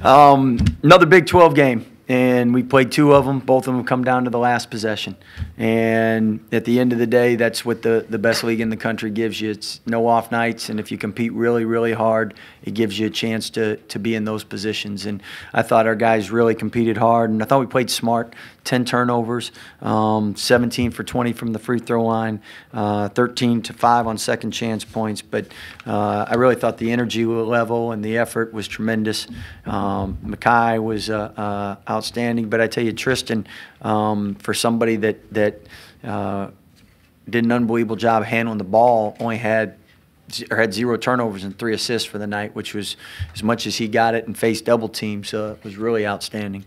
Another Big 12 game, and we played two of them. Both of them come down to the last possession. And at the end of the day, that's what the best league in the country gives you. It's no off nights, and if you compete really, really hard, it gives you a chance to be in those positions. And I thought our guys really competed hard, and I thought we played smart. 10 turnovers, 17 for 20 from the free throw line, 13 to 5 on second chance points. But I really thought the energy level and the effort was tremendous. Makai was outstanding. But I tell you, Tristan, for somebody that did an unbelievable job handling the ball, only had 0 turnovers and 3 assists for the night, which was as much as he got it and faced double teams. It was really outstanding.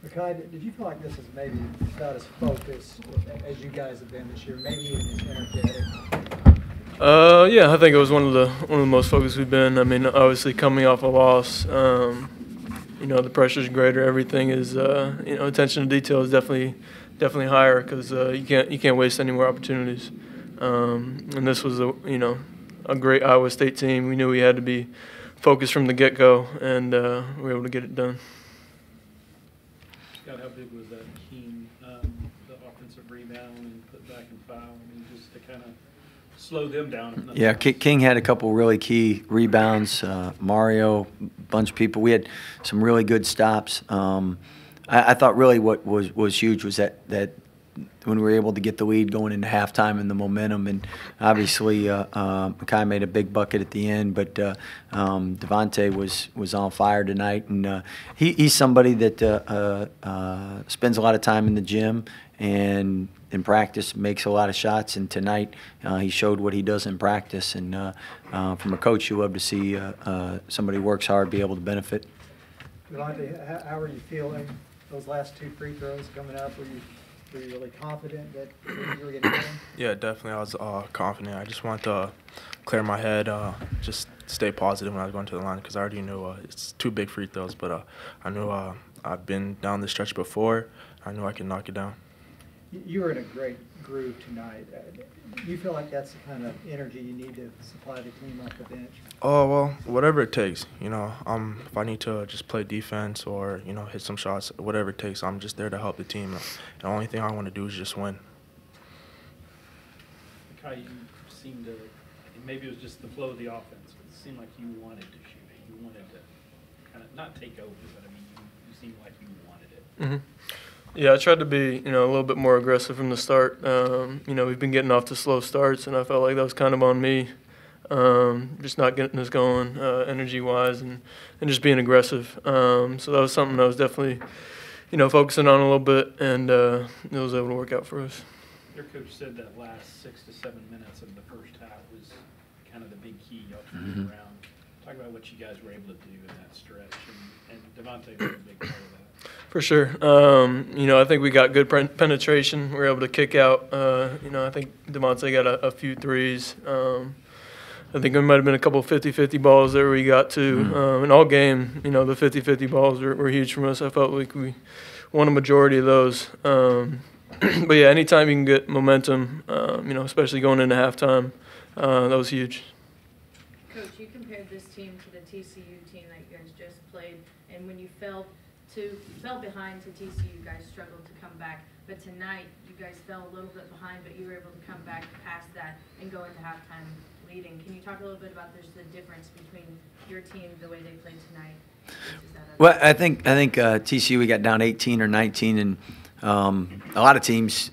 Makai, did you feel like this is maybe about as focused as you guys have been this year, maybe even as energetic? Yeah, I think it was one of the most focused we've been. I mean, obviously coming off a loss, you know, the pressure's greater. Everything is, you know, attention to detail is definitely higher because you can't waste any more opportunities. And this was a great Iowa State team. We knew we had to be focused from the get-go, and we were able to get it done. Scott, how big was that King, the offensive rebound and put back and foul? I mean, just to kind of slow them down. Yeah, King had a couple really key rebounds. Mario, a bunch of people. We had some really good stops. I thought really what was huge was that when we were able to get the lead going into halftime and the momentum, and obviously Makai made a big bucket at the end, but Devonte was on fire tonight, and he's somebody that spends a lot of time in the gym and in practice makes a lot of shots, and tonight he showed what he does in practice, and from a coach you love to see somebody who works hard be able to benefit. Devonte, how are you feeling those last 2 free throws coming up? Were you really confident that you were getting in? Yeah, definitely. I was confident. I just wanted to clear my head, just stay positive when I was going to the line because I already knew it's 2 big free throws, but I knew I've been down this stretch before. I knew I could knock it down. You were in a great groove tonight. Do you feel like that's the kind of energy you need to supply the team off the bench? Oh, well, whatever it takes. You know, if I need to just play defense or, you know, hit some shots, whatever it takes, I'm just there to help the team. The only thing I want to do is just win. Makai, you seemed to, maybe it was just the flow of the offense, but it seemed like you wanted to shoot it. You wanted to kind of, not take over, but I mean, you seemed like you wanted it. Mm-hmm. Yeah, I tried to be, you know, a little bit more aggressive from the start. You know, we've been getting off to slow starts, and I felt like that was kind of on me, just not getting us going energy-wise and just being aggressive. So that was something I was definitely, you know, focusing on a little bit, and it was able to work out for us. Your coach said that last 6 to 7 minutes of the first half was kind of the big key. Y'all turned around. Talk about what you guys were able to do in that stretch, and Devonte was a big part of that. For sure. You know, I think we got good penetration. We were able to kick out. You know, I think Devonte got a few threes. I think there might have been a couple 50-50 balls there we got to. In all game, you know, the 50-50 balls were huge from us. I felt like we won a majority of those. But, yeah, anytime you can get momentum, you know, especially going into halftime, that was huge. Coach, you compared this team to the TCU team that you guys just played, and when you fell behind to TCU, you guys struggled to come back. But tonight, you guys fell a little bit behind, but you were able to come back past that and go into halftime leading. Can you talk a little bit about the difference between your team, the way they played tonight? Well, I think TCU, we got down 18 or 19, and a lot of teams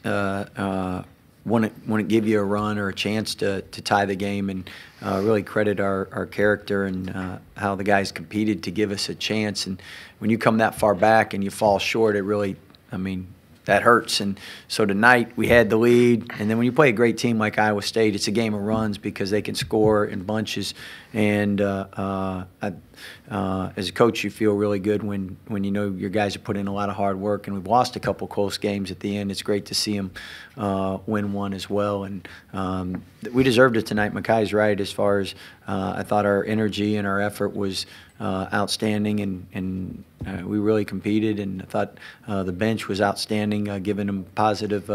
wouldn't give you a run or a chance to tie the game, and really credit our character and how the guys competed to give us a chance. And when you come that far back and you fall short, it really, I mean, that hurts. And so tonight we had the lead, and then when you play a great team like Iowa State, it's a game of runs because they can score in bunches. And as a coach, you feel really good when you know your guys have put in a lot of hard work, and we've lost a couple close games at the end. It's great to see them win one as well, and we deserved it tonight. Makai's right as far as I thought our energy and our effort was outstanding, and we really competed, and I thought the bench was outstanding, giving them positive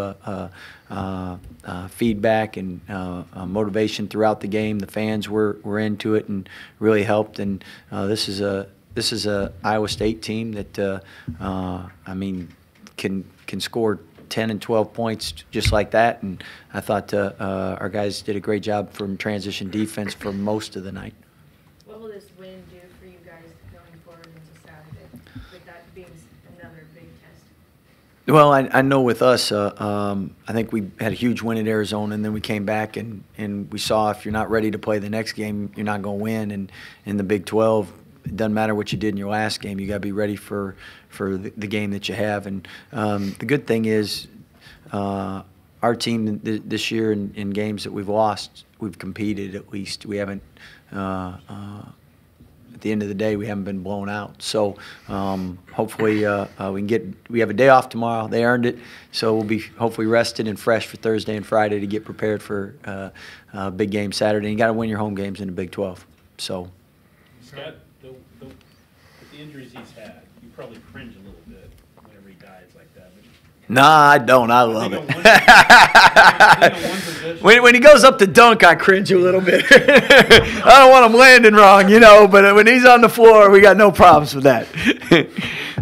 feedback and motivation throughout the game. The fans were into it and really helped, and this is this is a Iowa State team that I mean can score 10 and 12 points just like that, and I thought our guys did a great job from transition defense for most of the night. What will this win do for you guys going forward into Saturday, with that being another big test? Well, I know with us, I think we had a huge win at Arizona, and then we came back and we saw if you're not ready to play the next game, you're not going to win. And in the Big 12, it doesn't matter what you did in your last game. You got to be ready for the game that you have. And the good thing is our team this year in games that we've lost, we've competed at least. We haven't at the end of the day, we haven't been blown out. So hopefully we have a day off tomorrow. They earned it. So we'll be hopefully rested and fresh for Thursday and Friday to get prepared for a big game Saturday. And you got to win your home games in the Big 12. So, Scott, with the injuries he's had, you probably cringe a little bit whenever he dives like that. Nah, I don't. I love it. When he goes up to dunk, I cringe a little bit. I don't want him landing wrong, but when he's on the floor, we got no problems with that.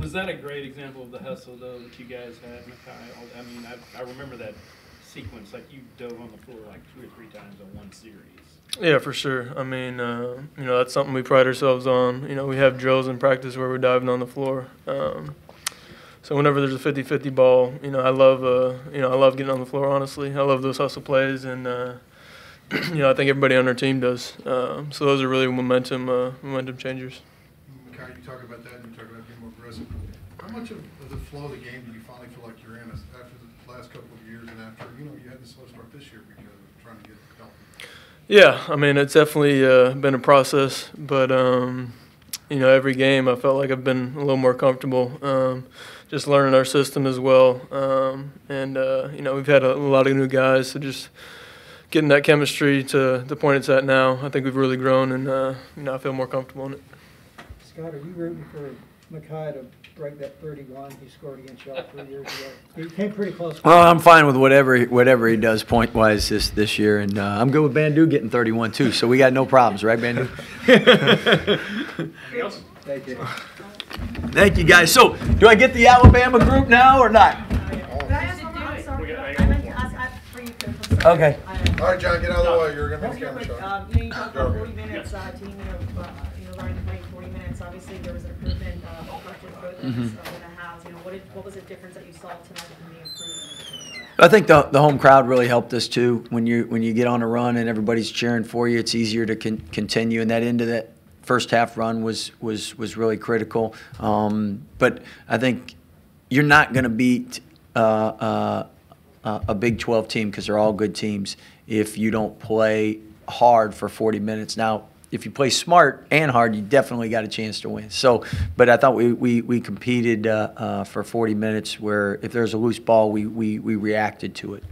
Was that a great example of the hustle, though, that you guys had, Makai? I mean, I remember that sequence, like you dove on the floor like 2 or 3 times on one series. Yeah, for sure. I mean, that's something we pride ourselves on. We have drills in practice where we're diving on the floor. So whenever there's a 50-50 ball, I love getting on the floor, honestly. I love those hustle plays, and, I think everybody on our team does. So those are really momentum changers. Makai, you talk about that, and you talk about being more aggressive. How much of the flow of the game do you finally feel like you're in after the last couple of years and after, you had the slow start this year because of trying to get healthy? Yeah, I mean, it's definitely been a process, but, every game I felt like I've been a little more comfortable. Just learning our system as well. We've had a lot of new guys, so just getting that chemistry to the point it's at now, I think we've really grown, and, I feel more comfortable in it. Scott, are you rooting for Makai to break that 31 he scored against y'all 3 years ago? He came pretty close. Well, I'm fine with whatever he does point-wise this year, and I'm good with Bandoo getting 31 too, so we got no problems, right, Bandoo? Thank you. Thank you, guys. So, do I get the Alabama group now or not? Can I ask one more? I'm sorry. I meant to ask for you, Coach. I'm sorry. Okay. All right, John, get out of the way. You're going to be Real on the quick, camera you talked about 40 minutes, team, learning to play 40 minutes. Obviously, there was an improvement across both ends of the halves. What was the difference that you saw tonight in the improvement? I think the home crowd really helped us too. When you get on a run and everybody's cheering for you, it's easier to continue. And that end of that first half run was really critical. But I think you're not going to beat a Big 12 team, because they're all good teams, if you don't play hard for 40 minutes. Now, if you play smart and hard, you definitely got a chance to win. So, but I thought we competed for 40 minutes where if there's a loose ball, we reacted to it.